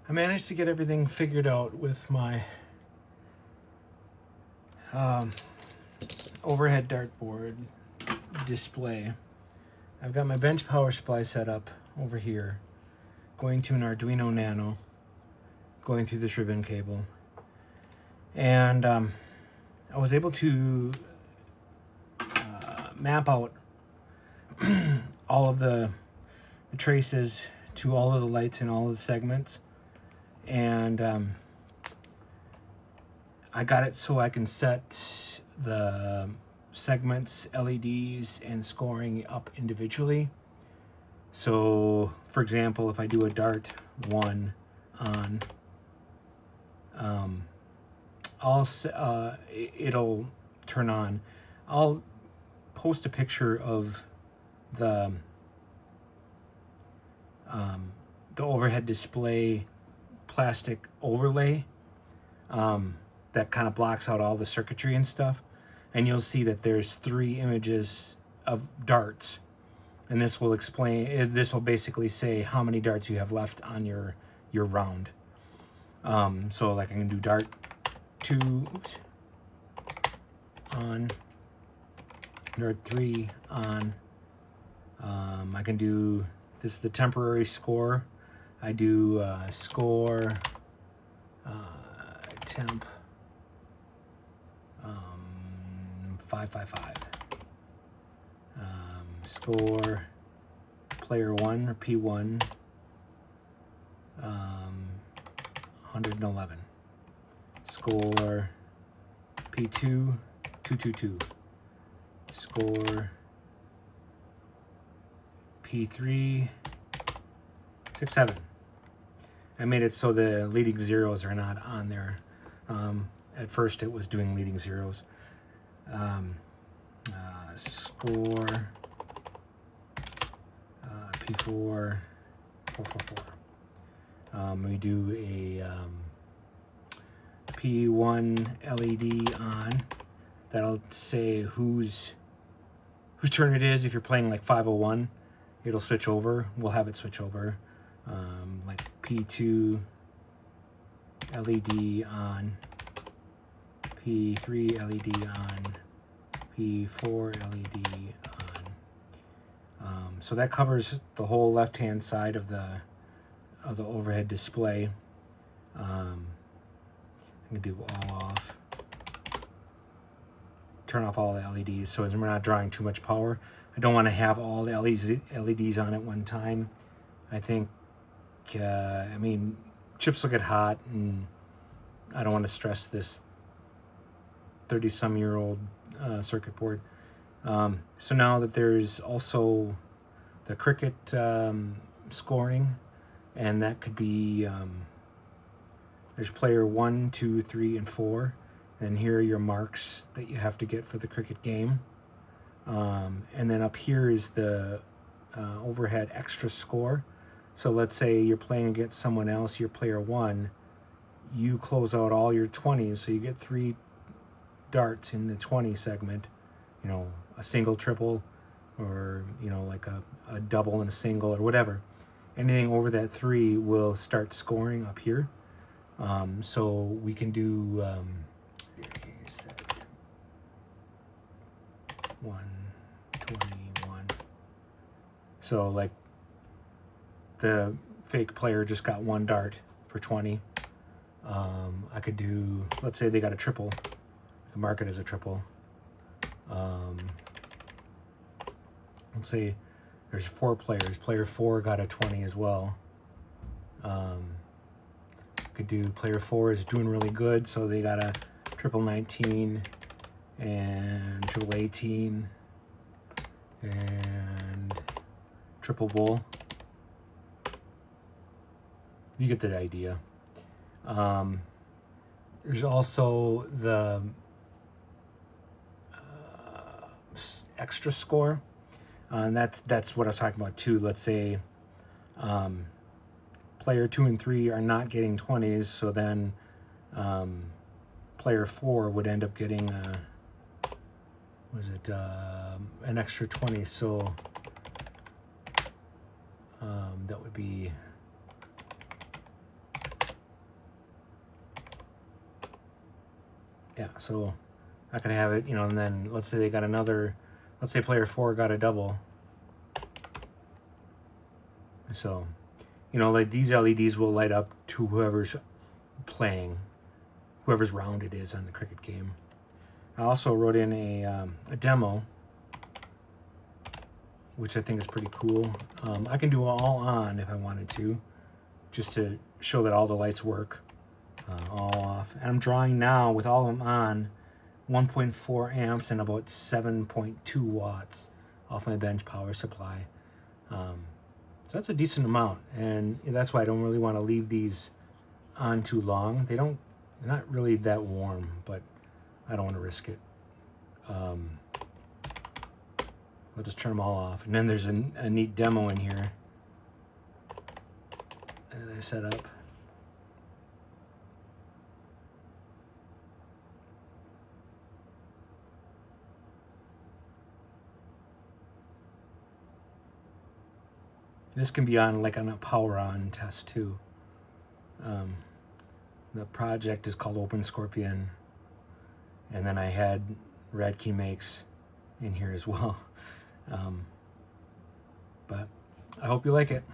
I managed to get everything figured out with my overhead dartboard display. I've got my bench power supply set up over here, going to an Arduino Nano, going through this ribbon cable. And I was able to map out all of the traces to all of the lights in all of the segments. And I got it so I can set the segments, LEDs, and scoring up individually. So, for example, if I do a dart 1 on, it'll turn on. I'll post a picture of the overhead display plastic overlay that kind of blocks out all the circuitry and stuff, and you'll see that there's 3 images of darts, and this will explain. This will basically say how many darts you have left on your round. So like I can do dart 2 on, dart 3 on. I can do, this is the temporary score. I do score temp 555. Score player 1 or P1 111. Score P2 222. Score P3 67. I made it so the leading zeros are not on there. At first it was doing leading zeros. Score P4 444. We do a P1 LED on. That'll say whose turn it is. If you're playing like 501, it'll switch over. We'll have it switch over. Like P2 LED on, P3 LED on, P4 LED on. So that covers the whole left-hand side of the overhead display. I'm gonna do all off. Turn off all the LEDs so we're not drawing too much power. I don't want to have all the LEDs on at one time. I think, I mean, chips will get hot, and I don't want to stress this 30-some-year-old circuit board. So now that there's also the Cricut scoring, and that could be, there's player 1, 2, 3, and 4, and here are your marks that you have to get for the Cricut game. And then up here is the overhead extra score. So let's say you're playing against someone else, you're player 1, you close out all your 20s, so you get 3 darts in the 20 segment, you know, a single, triple, or, you know, like a double and a single or whatever. Anything over that 3 will start scoring up here. So we can do 121. So like the fake player just got 1 dart for 20. I could do, let's say they got a triple. I can mark it as a triple. Let's say there's 4 players. Player 4 got a 20 as well. Could do player 4 is doing really good, so they got a triple 19 and triple 18 and triple bull. You get the idea. There's also the extra score, and that's what I was talking about too. Let's say player 2 and 3 are not getting 20s, so then player 4 would end up getting an extra 20. So that would be Yeah, so I can have it, you know, and then let's say they got another, let's say player 4 got a double. So, you know, like these LEDs will light up to whoever's playing, whoever's round it is on the cricket game. I also wrote in a demo, which I think is pretty cool. I can do all on if I wanted to, just to show that all the lights work, all off. And I'm drawing now with all of them on 1.4 amps and about 7.2 watts off my bench power supply. So that's a decent amount, and that's why I don't really want to leave these on too long. They're not really that warm, but I don't want to risk it. I'll just turn them all off. And then there's a neat demo in here that I set up. This can be on like on a power on test too. The project is called Open Scorpion, and then I had Radkey Makes in here as well. But I hope you like it.